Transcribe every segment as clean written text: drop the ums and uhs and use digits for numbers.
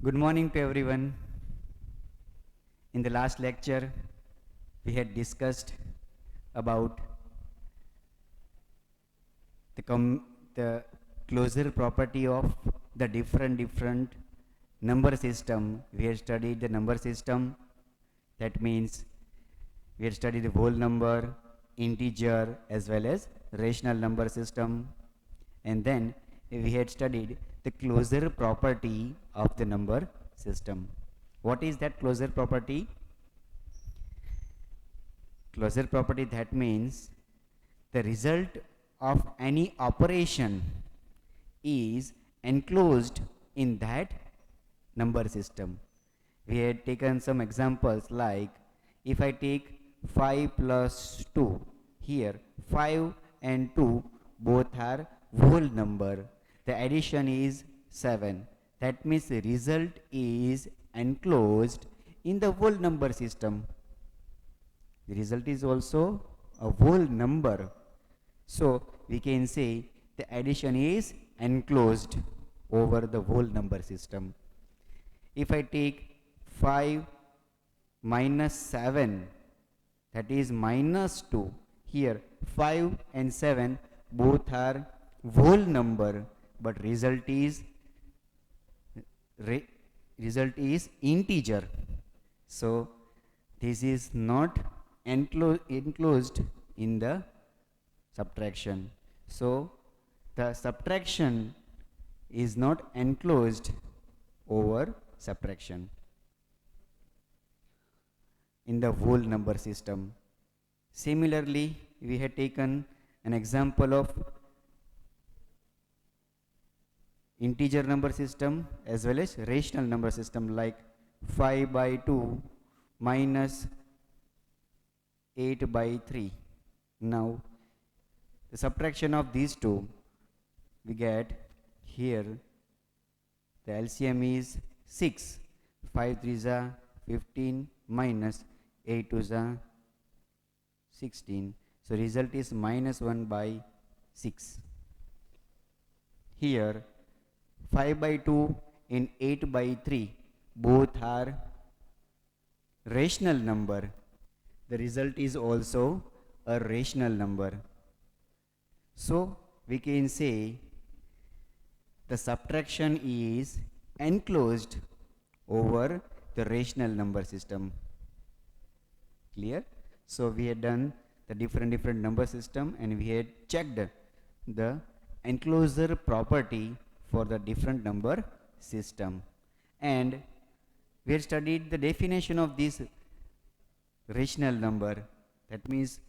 Good morning to everyone. In the last lecture, we had discussed about the closure property of the different number system. We had studied the number system. That means we had studied the whole number, integer, as well as rational number system. And then we had studied the closure property of the number system. What is that closure property? Closure property, that means the result of any operation is enclosed in that number system. We had taken some examples like if I take 5 plus 2, here 5 and 2 both are whole number. The addition is 7. That means the result is enclosed in the whole number system. The result is also a whole number. So we can say the addition is enclosed over the whole number system. If I take 5 minus 7, that is minus 2. Here 5 and 7 both are whole number, but result is integer. So this is not enclosed in the subtraction. So the subtraction is not enclosed over subtraction in the whole number system. Similarly, we had taken an example of integer number system as well as rational number system, like 5 by 2 minus 8 by 3. Now the subtraction of these two, we get here the LCM is 6. 5 3s are 15 minus 8 2s are 16. So result is minus 1 by 6. Here 5 by 2 and 8 by 3 both are rational number. The result is also a rational number. So we can say the subtraction is enclosed over the rational number system. Clear? So we had done the different number system and we had checked the enclosure property for the different number system, and we had studied the definition of this rational number. That means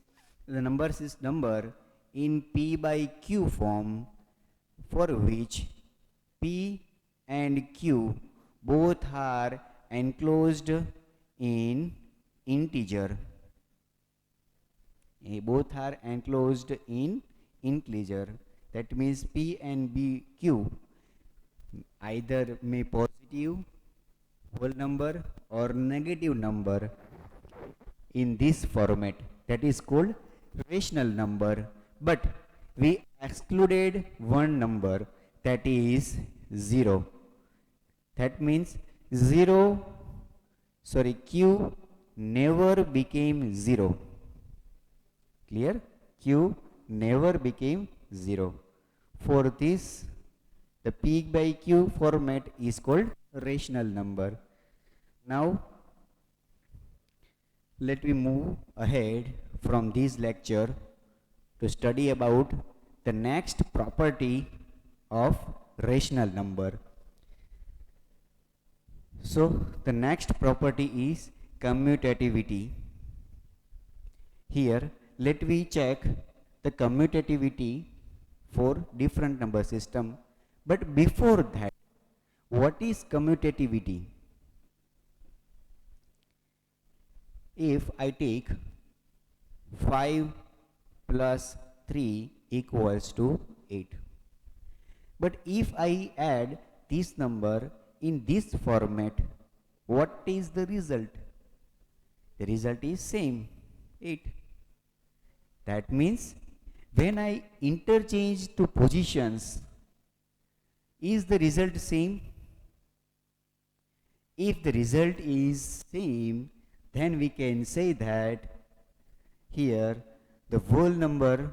the numbers is number in P by Q form, for which P and Q both are enclosed in integer. Both are enclosed in integer. That means P and Q either may positive whole number or negative number in this format. That is called rational number. But we excluded one number, that is 0. That means Q never became 0. Clear? Q never became 0. For this, the P by Q format is called rational number. Now let me move ahead from this lecture to study about the next property of rational number. So the next property is commutativity. Here let me check the commutativity for different number system. But before that, what is commutativity? If I take 5 plus 3 equals to 8. But if I add this number in this format, what is the result? The result is same, 8. That means when I interchange two positions, is the result same? If the result is same, then we can say that here the whole number,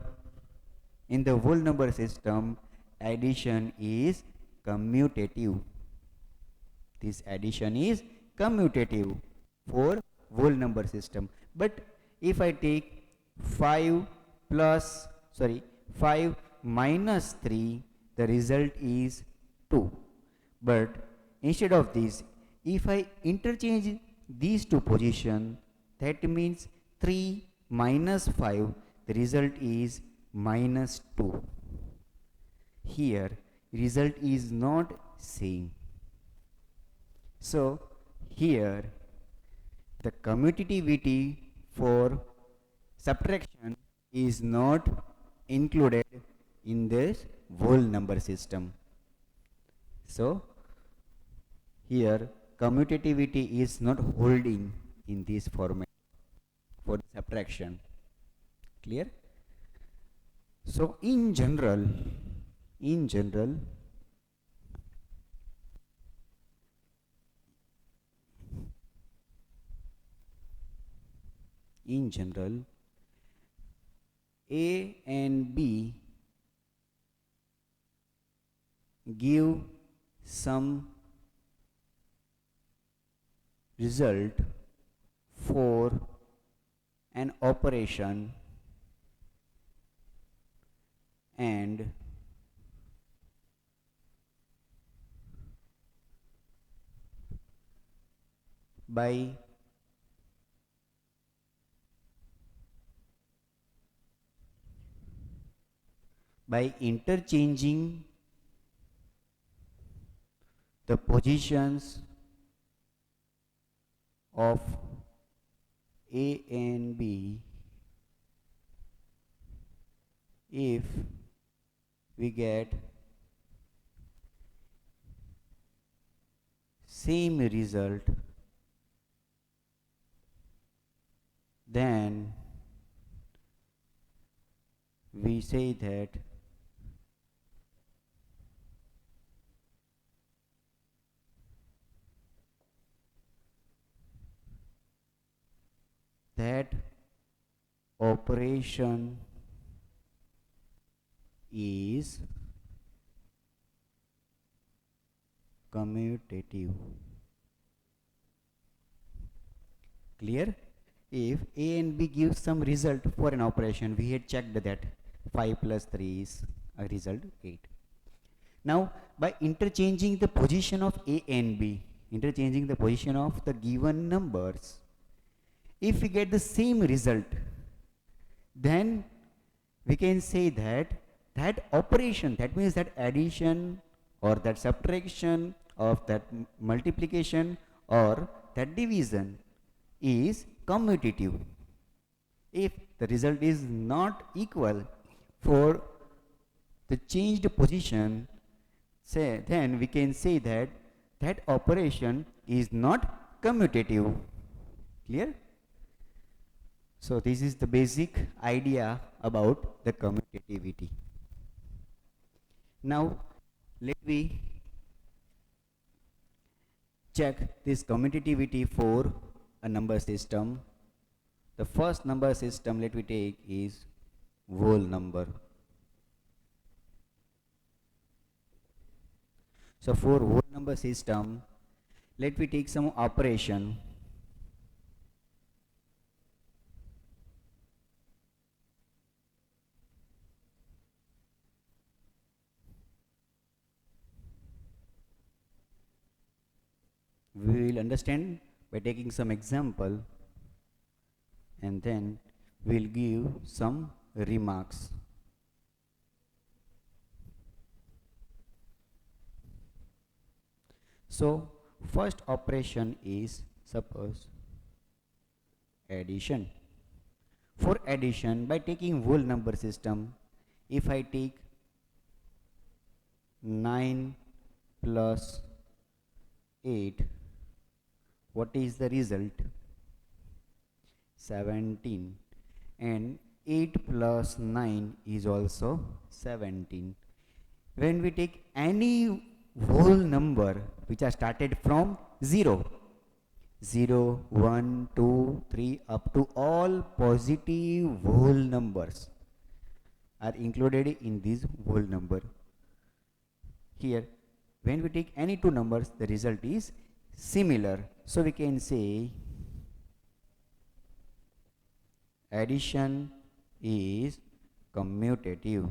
in the whole number system, addition is commutative. This addition is commutative for whole number system. But if I take 5 plus, sorry, 5 minus 3, the result is 2. But instead of this, if I interchange these two positions, that means 3 minus 5, the result is minus 2. Here, result is not same. So, here the commutativity for subtraction is not included in this whole number system. So, here commutativity is not holding in this format for subtraction. Clear? So, in general, in general, A and B give some result for an operation, and by interchanging the positions of A and B, if we get same result, then we say that operation is commutative. Clear? If A and B gives some result for an operation, we had checked that 5 plus 3 is a result 8. Now, by interchanging the position of A and B, interchanging the position of the given numbers, if we get the same result, then we can say that operation, that means that addition or that subtraction of that multiplication or that division is commutative. If the result is not equal for the changed position, then we can say that operation is not commutative. Clear? So this is the basic idea about the commutativity. Now let me check this commutativity for a number system. The first number system let me take is whole number. So for whole number system, let me take some operation. We will understand by taking some example, and then we'll give some remarks. So first operation is, suppose, addition. For addition, by taking whole number system, if I take 9 plus 8, what is the result? 17. And 8 plus 9 is also 17. When we take any whole number which are started from 0, 0, 1, 2, 3 up to all positive whole numbers are included in this whole number. Here, when we take any two numbers, the result is similar. So we can say addition is commutative.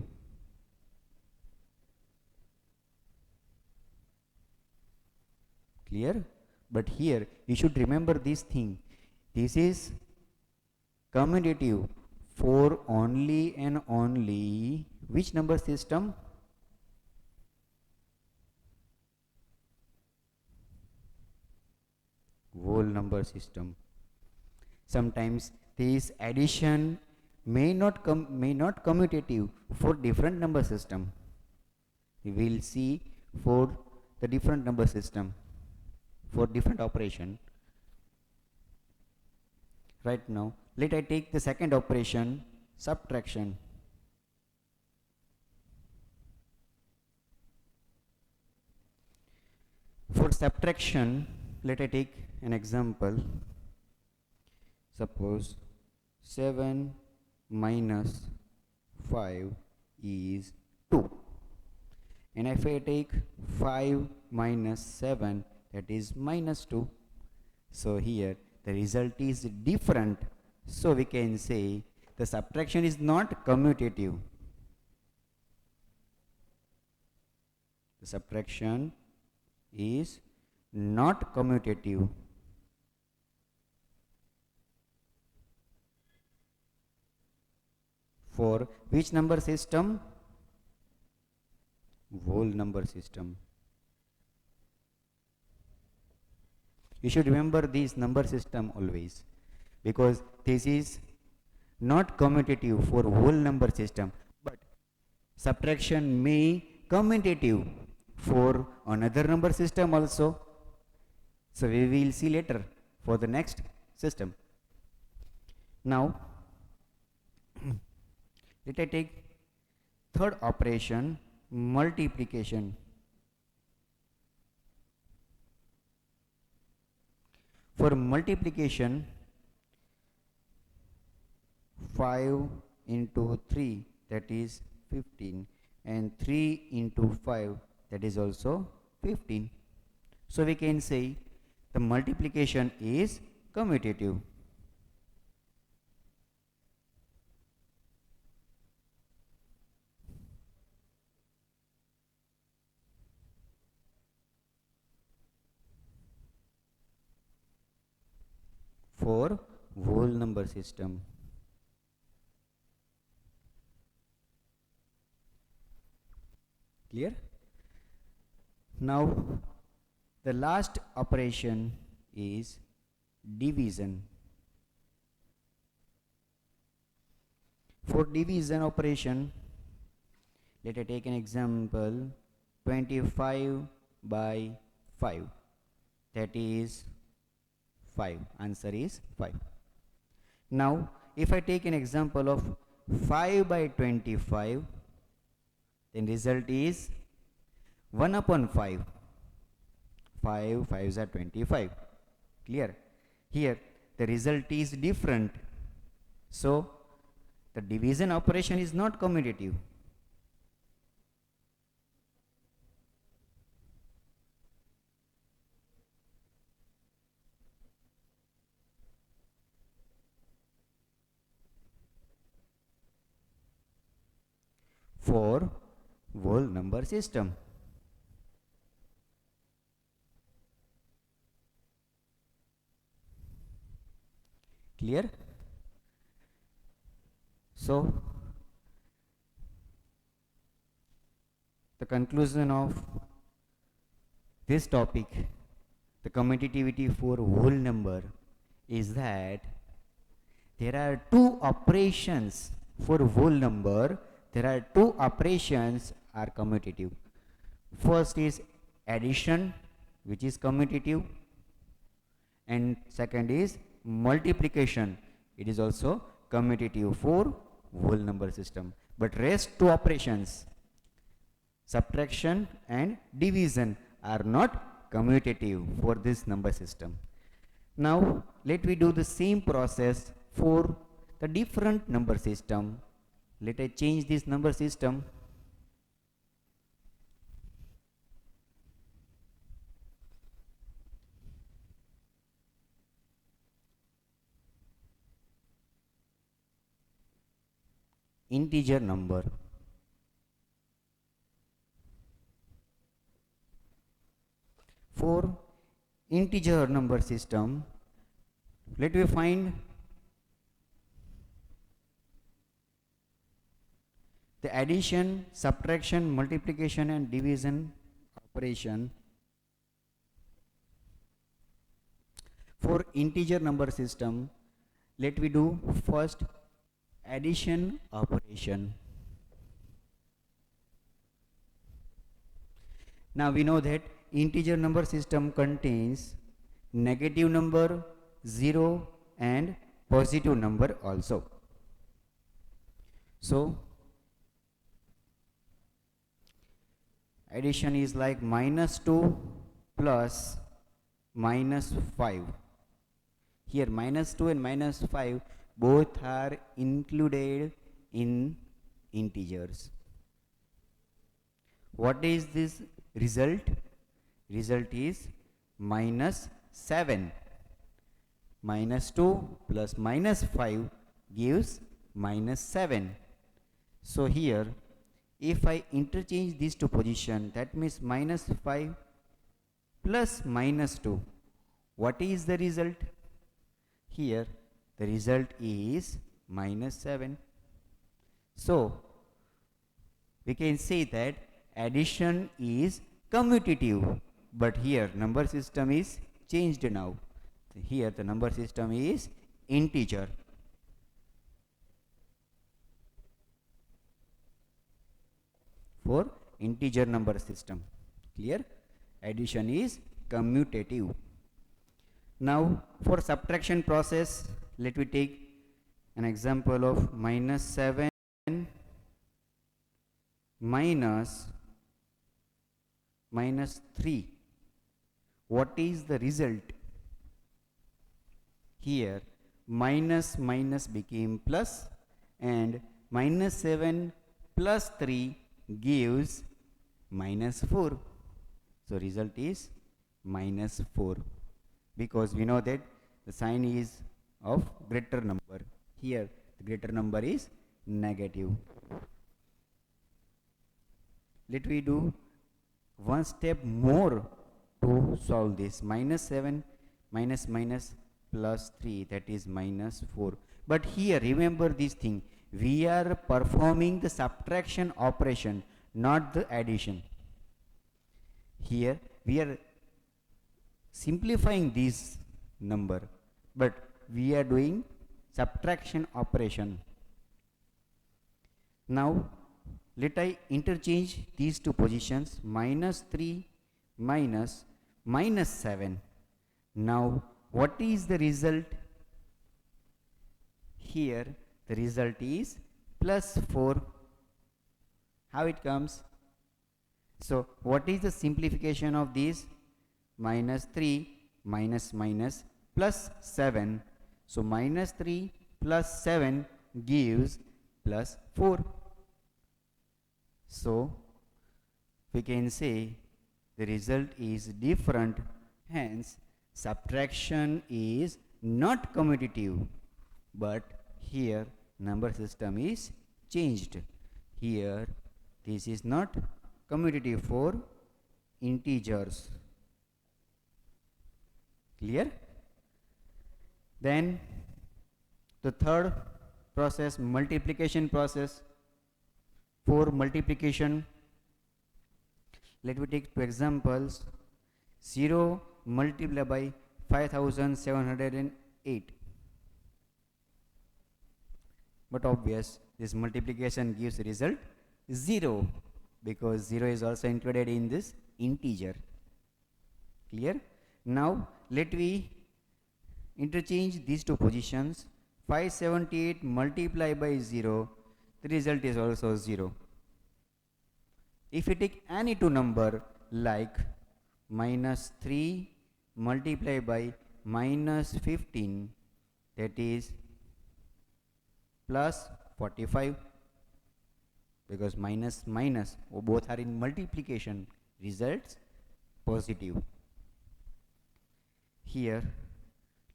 Clear? But here you should remember this thing. This is commutative for only and only which number system? Whole number system. Sometimes this addition may not commutative for different number system. We will see for the different number system for different operation. Right now, let I take the second operation, subtraction. For subtraction, let I take an example. Suppose 7 minus 5 is 2. And if I take 5 minus 7, that is minus 2. So here the result is different. So we can say the subtraction is not commutative. The subtraction is not commutative. For which number system? Whole number system. You should remember this number system always, because this is not commutative for whole number system, but subtraction may commutative for another number system also. So we will see later for the next system. Now let I take third operation, multiplication. For multiplication, 5 into 3, that is 15, and 3 into 5, that is also 15. So we can say the multiplication is commutative. For whole number system. Clear? Now the last operation is division. For division operation, let us take an example, 25 by 5, that is 5. Answer is 5. Now if I take an example of 5 by 25, then result is 1 upon 5. 5 5s are 25. Clear? Here the result is different. So the division operation is not commutative. For whole number system. Clear? So the conclusion of this topic, the commutativity for whole number, is that there are two operations for whole number. There are two operations are commutative. First is addition, which is commutative, and second is multiplication. It is also commutative for whole number system. But rest two operations, subtraction and division, are not commutative for this number system. Now let we do the same process for the different number system. Let I change this number system. Integer number. For integer number system, let me find the addition, subtraction, multiplication and division operation. For integer number system, let me do first addition operation. Now we know that integer number system contains negative number, 0 and positive number also. So addition is like -2 plus -5. Here -2 and -5 both are included in integers. What is this result? Result is -7. -2 plus -5 gives -7. So here if I interchange these two positions, that means -5 plus -2. What is the result? Here the result is -7. So we can say that addition is commutative, but here number system is changed now. Here the number system is integer. For integer number system, clear? Addition is commutative. Now for subtraction process, let me take an example of -7 minus -3. What is the result? Here minus minus became plus, and -7 plus 3 gives -4. So result is -4, because we know that the sign is of greater number. Here the greater number is negative. Let me do one step more to solve this. -7 minus minus plus 3, that is -4. But here remember this thing, we are performing the subtraction operation, not the addition. Here we are simplifying this number, but we are doing subtraction operation. Now let I interchange these two positions, -3 minus -7. Now what is the result? Here the result is +4. How it comes? So what is the simplification of this? -3 minus minus plus 7. So -3 plus 7 gives +4. So we can say the result is different. Hence subtraction is not commutative, but here number system is changed. Here this is not commutative for integers. Clear? Then the third process, multiplication process. For multiplication, let me take two examples. 0 multiplied by 5708. But obvious, this multiplication gives result 0, because 0 is also included in this integer. Clear? Now let me interchange these two positions. 578 multiplied by 0, the result is also 0. If you take any two number like -3 multiplied by minus 15, that is plus 45, because minus minus both are in multiplication, results positive. Here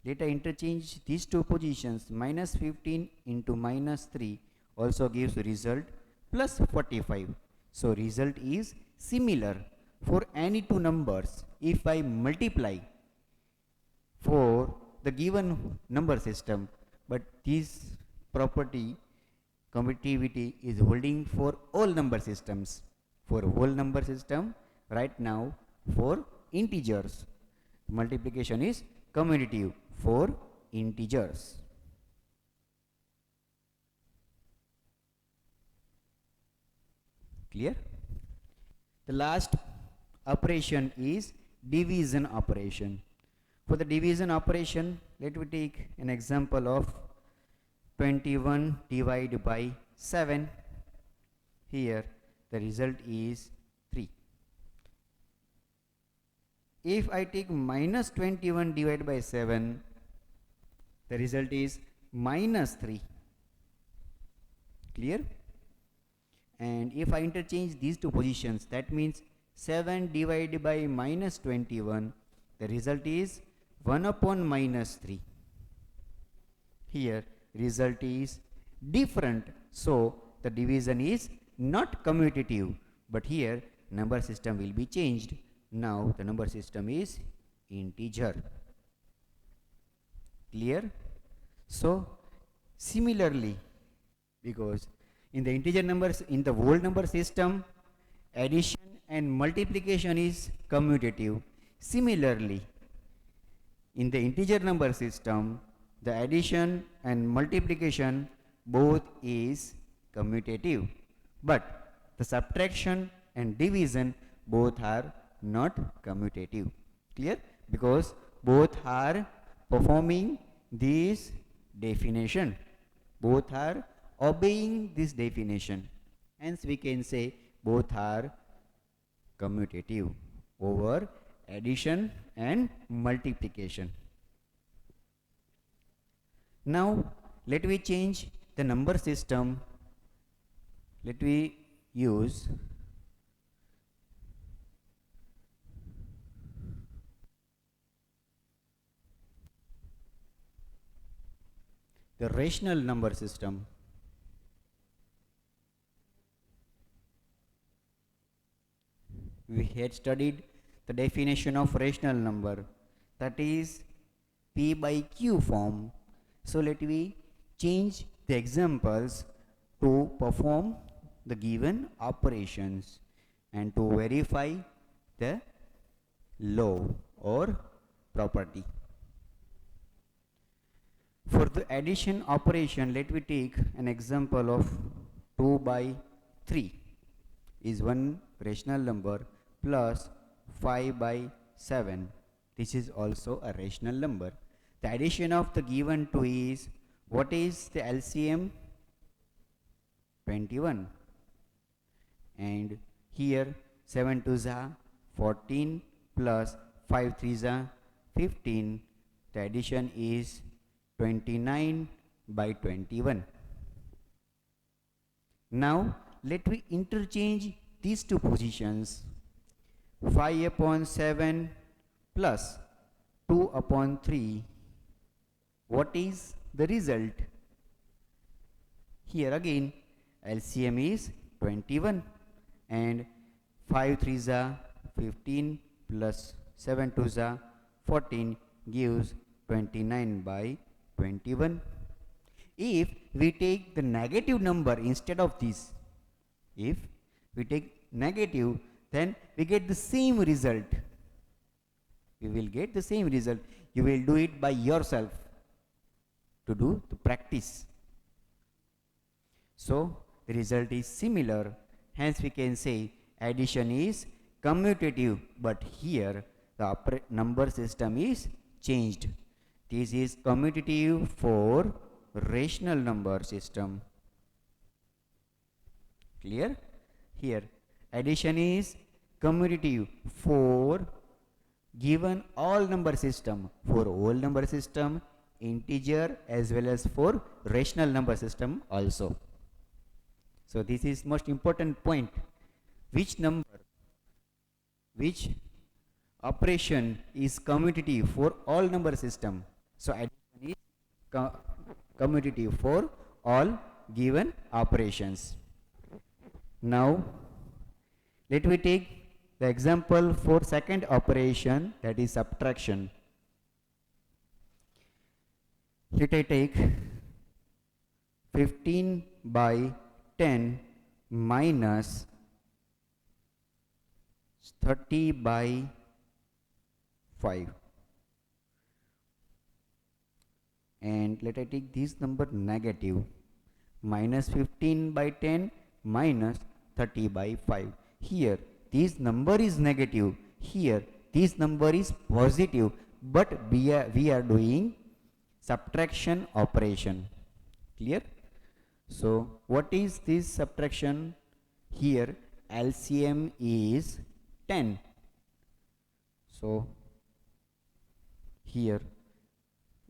let us interchange these two positions. Minus 15 into minus 3 also gives result plus 45. So result is similar for any two numbers. If I multiply for the given number system, but this property commutativity is holding for all number systems. For whole number system, right now for integers, multiplication is commutative for integers. Clear? The last operation is division operation. For the division operation, let me take an example of 21 divided by 7. Here the result is 3. If I take minus 21 divided by 7, the result is minus 3. Clear? And if I interchange these two positions, that means 7 divided by minus 21, the result is 1 upon minus 3. Here result is different, so the division is not commutative, but here number system will be changed. Now the number system is integer. Clear? So similarly, because in the integer numbers, in the whole number system, addition and multiplication is commutative. Similarly, in the integer number system, the addition and multiplication both is commutative, but the subtraction and division both are not commutative. Clear? Because both are performing this definition, both are obeying this definition. Hence we can say both are commutative over addition and multiplication. Now let me change the number system. Let me use the rational number system. We had studied the definition of rational number, that is P by Q form. So let me change the examples to perform the given operations and to verify the law or property. For the addition operation, let me take an example of 2 by 3 is one rational number plus 5 by 7. This is also a rational number. The addition of the given 2 is, what is the LCM? 21. And here 7 2s are 14 plus 5 3s are 15. The addition is 29 by 21. Now let me interchange these two positions. 5 upon 7 plus 2 upon 3. What is the result? Here again LCM is 21 and 5 3s are 15 plus 7 2s are 14 gives 29 by 21. If we take the negative number instead of this, if we take negative, then we get the same result. We will get the same result. You will do it by yourself to do the practice. So the result is similar. Hence we can say addition is commutative, but here the number system is changed. This is commutative for rational number system. Clear? Here addition is commutative for given all number system, for whole number system, integer as well as for rational number system also. So this is most important point. Which number, which operation is commutative for all number system? So addition is commutative for all given operations. Now let me take the example for second operation, that is subtraction. Let I take 15 by 10 minus 30 by 5, and let I take this number negative, minus 15 by 10 minus 30 by 5. Here this number is negative, here this number is positive, but we are doing subtraction operation. Clear? So what is this subtraction? Here LCM is 10. So here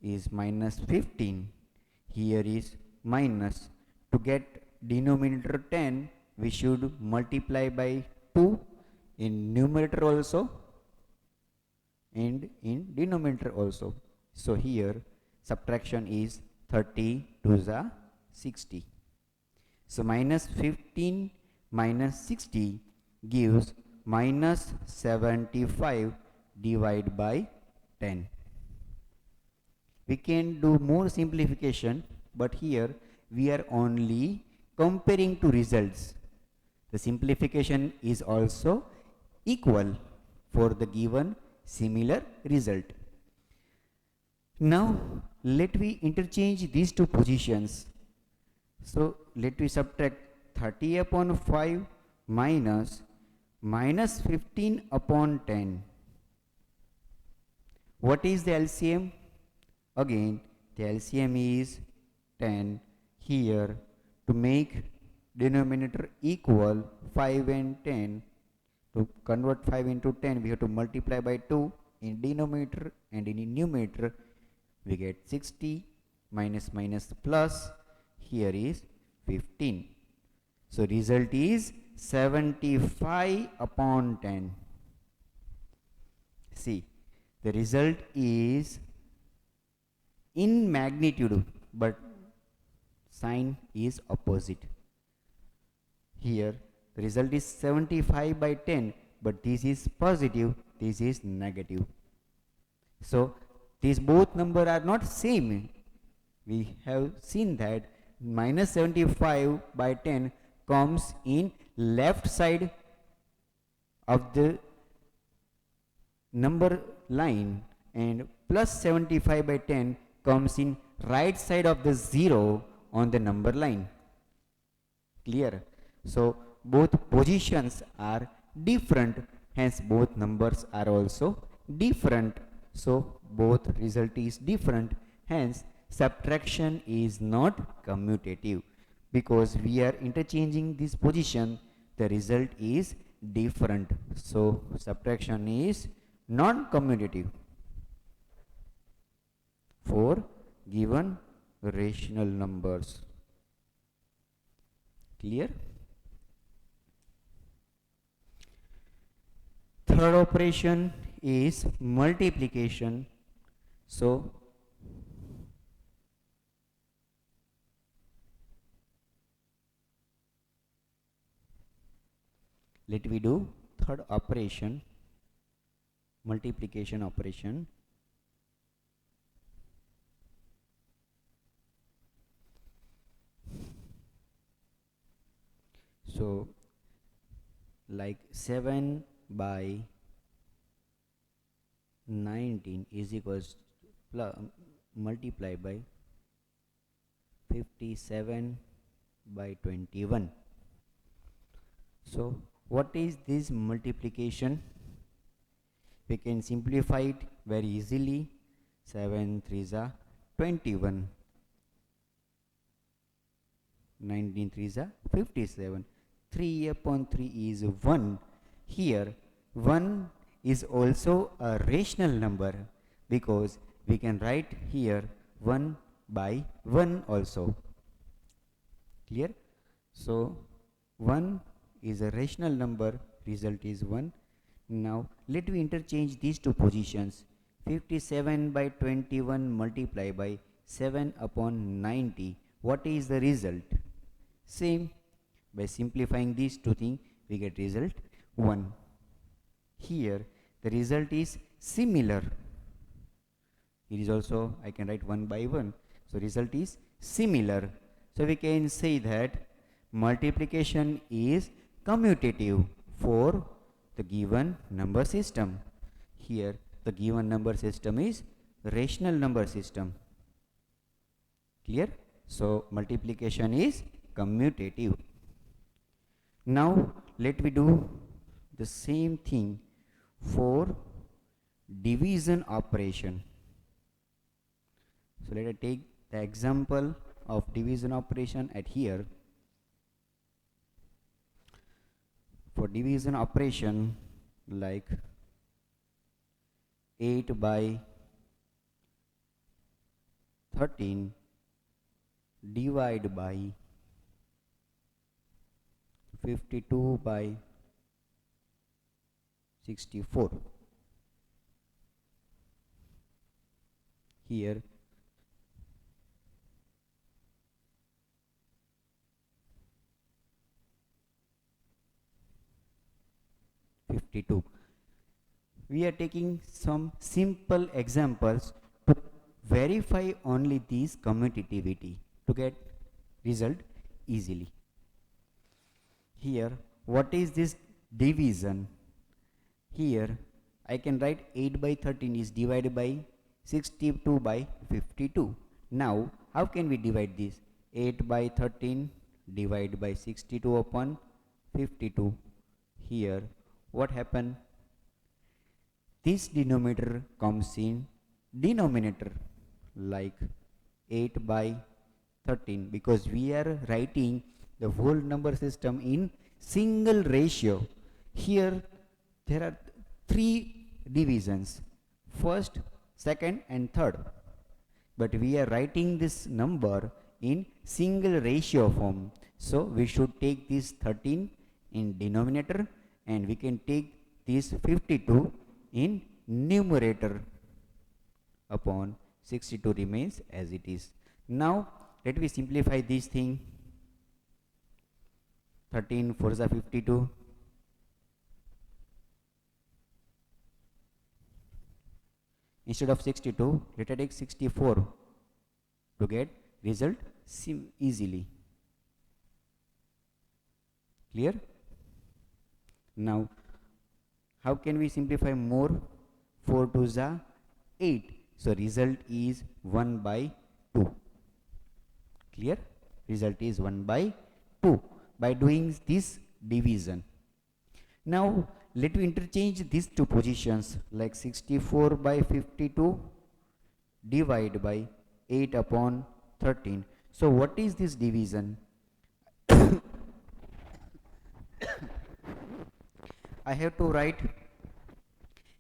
is minus 15, here is minus. To get denominator 10, we should multiply by 2 in numerator also and in denominator also. So here subtraction is 30 to the 60. So minus 15 minus 60 gives minus 75 divided by 10. We can do more simplification, but here we are only comparing two results. The simplification is also equal for the given similar result. Now let me interchange these two positions. So let me subtract 30 upon 5 minus 15 upon 10. What is the LCM? Again the LCM is 10. Here to make denominator equal 5 and 10, to convert 5 into 10 we have to multiply by 2 in denominator, and in numerator we get 60, minus minus plus, here is 15. So result is 75 upon 10. See, the result is in magnitude, but sign is opposite. Here the result is 75 by 10, but this is positive, this is negative. So these both numbers are not same. We have seen that minus 75 by 10 comes in left side of the number line, and plus 75 by 10 comes in right side of the 0 on the number line. Clear? So both positions are different, hence both numbers are also different. So both result is different, hence subtraction is not commutative. Because we are interchanging this position, the result is different. So subtraction is non-commutative for given rational numbers. Clear? Third operation is multiplication. So let me do third operation, multiplication operation. So like 7 by 19 is equals plus multiply by 57 by 21. So what is this multiplication? We can simplify it very easily. 7 3s are 21, 19 3s are 57. 3 upon 3 is 1. Here 1 is also a rational number because we can write here 1 by 1 also. Clear? So 1 is a rational number, result is 1. Now let me interchange these two positions. 57 by 21 multiplied by 7 upon 90. What is the result? Same. By simplifying these two things, we get result 1. Here the result is similar. It is also, I can write 1 by 1. So result is similar. So we can say that multiplication is commutative for the given number system. Here the given number system is rational number system. Clear? So multiplication is commutative. Now let me do the same thing for division operation. So let us take the example of division operation at here. For division operation like 8 by 13 divide by 52 by 64. Here we are taking some simple examples to verify only these commutativity to get result easily. Here what is this division? Here I can write 8 by 13 is divided by 62 by 52. Now how can we divide this? 8 by 13 divided by 62 upon 52. Here what happened? This denominator comes in denominator like 8 by 13 because we are writing the whole number system in single ratio. Here there are 3 divisions, first, second and third, but we are writing this number in single ratio form. So we should take this 13 in denominator and we can take this 52 in numerator upon 62 remains as it is. Now let me simplify this thing. 13 4 is 52. Instead of 62, let us take 64 to get result easily. Clear? Now how can we simplify more? 4 2 is 8. So result is 1 by 2. Clear? Result is 1 by 2 by doing this division. Now let me interchange these two positions like 64 by 52 divided by 8 upon 13. So what is this division? I have to write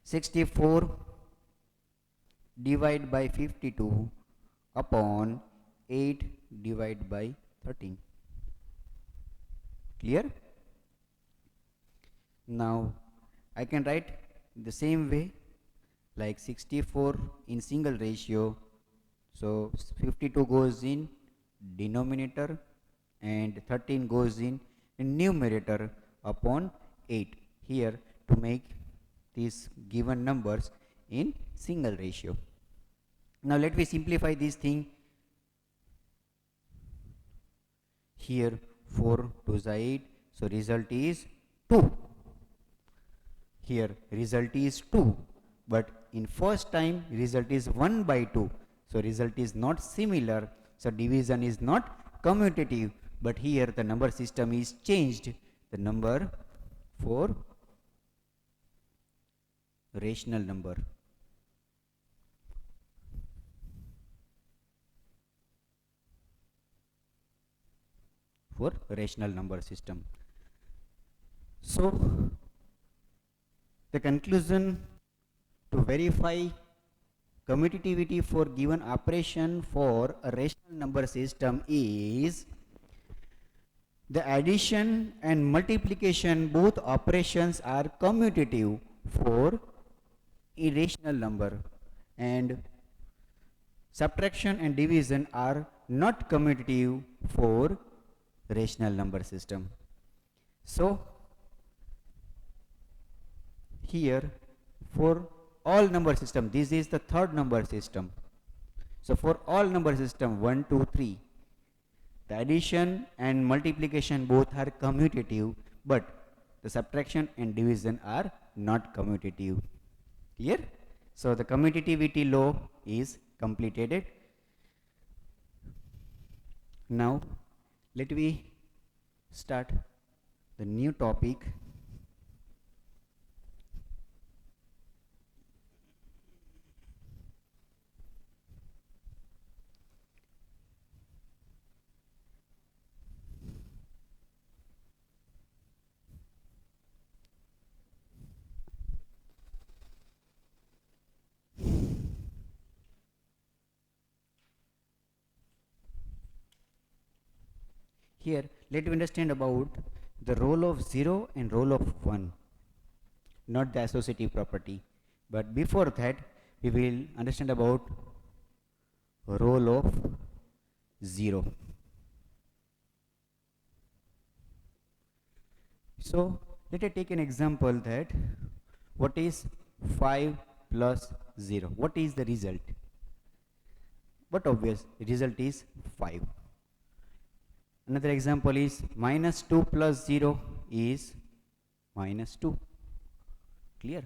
64 divided by 52 upon 8 divided by 13. Clear? Now I can write the same way like 64 in single ratio. So 52 goes in denominator and 13 goes in numerator upon 8 here to make these given numbers in single ratio. Now let me simplify this thing. Here 4 2 is 8, so result is 2. Here result is 2, but in first time result is 1 by 2, so result is not similar, so division is not commutative, but here the number system is changed, the number for rational number. For rational number system. So The conclusion to verify commutativity for given operation for a rational number system is the addition and multiplication, both operations are commutative for irrational number, and subtraction and division are not commutative for rational number system. So here for all number system, this is the third number system. So for all number system 1, 2, 3, the addition and multiplication both are commutative, but the subtraction and division are not commutative. Clear? So the commutativity law is completed. Now let me start the new topic. Here let me understand about the role of 0 and role of 1, not the associative property. But before that we will understand about role of 0. So let us take an example that what is 5 plus 0? What is the result? But obvious result is 5. Another example is minus 2 plus 0 is minus 2. Clear?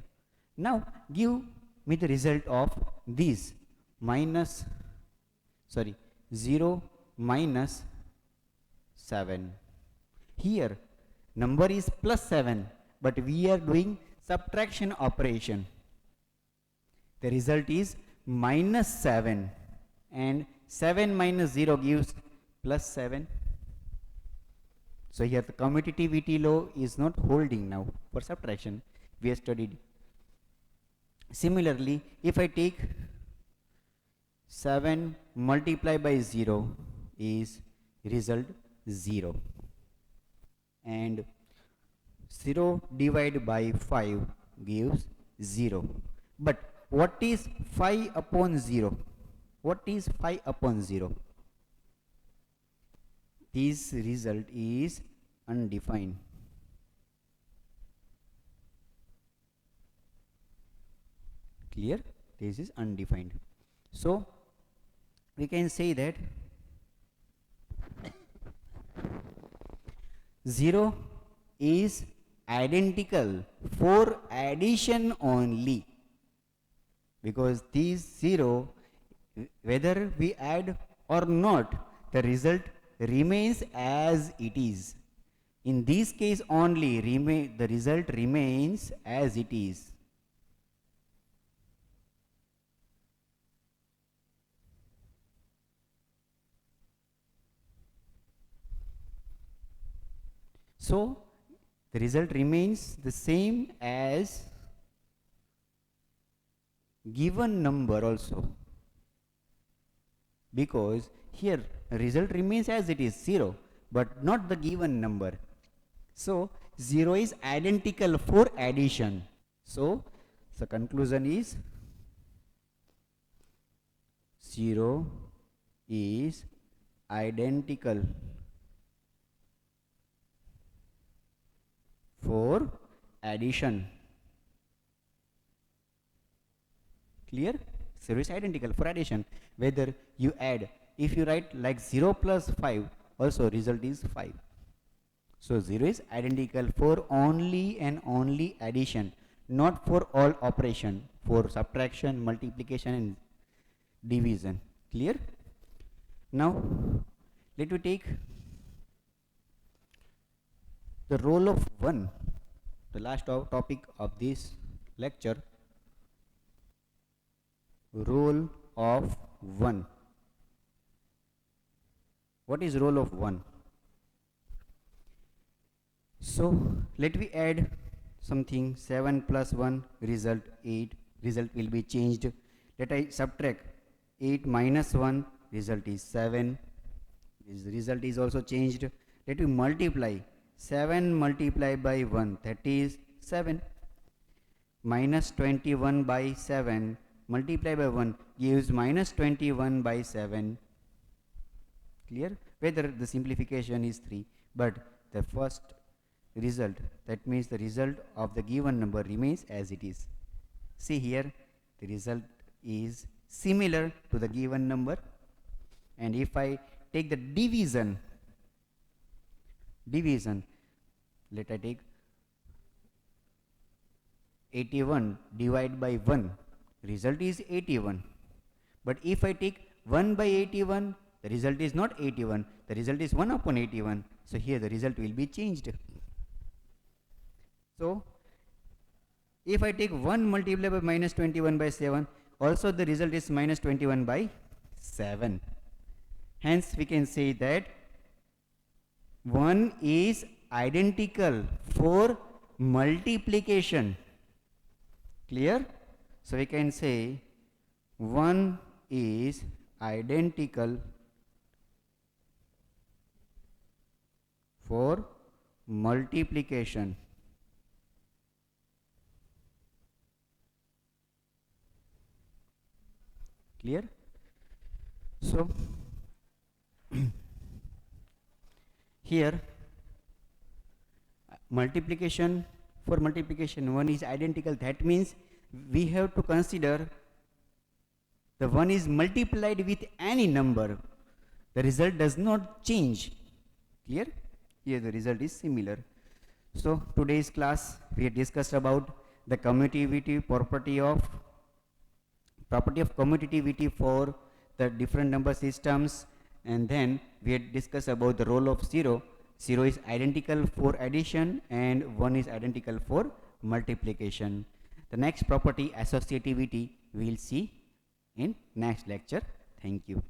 Now give me the result of these 0 minus 7. Here number is plus 7, but we are doing subtraction operation. The result is minus 7, and 7 minus 0 gives plus 7. So here the commutativity law is not holding now for subtraction. We have studied. Similarly, if I take 7 multiplied by 0 is result 0, and 0 divided by 5 gives 0. But what is 5 upon 0? What is 5 upon 0? This result is undefined. Clear? This is undefined. So we can say that 0 is identical for addition only, because this 0, whether we add or not, the result remains as it is. In this case only the result remains as it is. So the result remains the same as given number also, because here result remains as it is 0, but not the given number. So 0 is identical for addition. So the conclusion is 0 is identical for addition. Clear? 0 is identical for addition. Whether you add, if you write like 0 plus 5, also result is 5. So 0 is identical for only and only addition, not for all operation, for subtraction, multiplication and division. Clear? Now let me take the role of 1, the last topic of this lecture. Role of 1. What is role of 1? So let me add something 7 plus 1 result 8, result will be changed. Let I subtract 8 minus 1, result is 7, this result is also changed. Let me multiply 7 multiplied by 1, that is 7, minus 21 by 7 multiplied by 1 gives minus 21 by 7. Clear? Whether the simplification is 3, but the first result, that means the result of the given number remains as it is. See here, the result is similar to the given number, and if I take the division, let I take 81 divided by 1, result is 81. But if I take 1 by 81, the result is not 81, the result is 1 upon 81. So here the result will be changed. So if I take 1 multiplied by minus 21 by 7, also the result is minus 21 by 7. Hence we can say that 1 is identical for multiplication. Clear? So we can say 1 is identical for multiplication. Clear? So here multiplication, for multiplication 1 is identical, that means we have to consider the 1 is multiplied with any number, the result does not change. Clear? Here the result is similar. So today's class we discussed about the commutativity property of commutativity for the different number systems, and then we had discussed about the role of 0. 0 is identical for addition and 1 is identical for multiplication. The next property, associativity, we will see in next lecture. Thank you.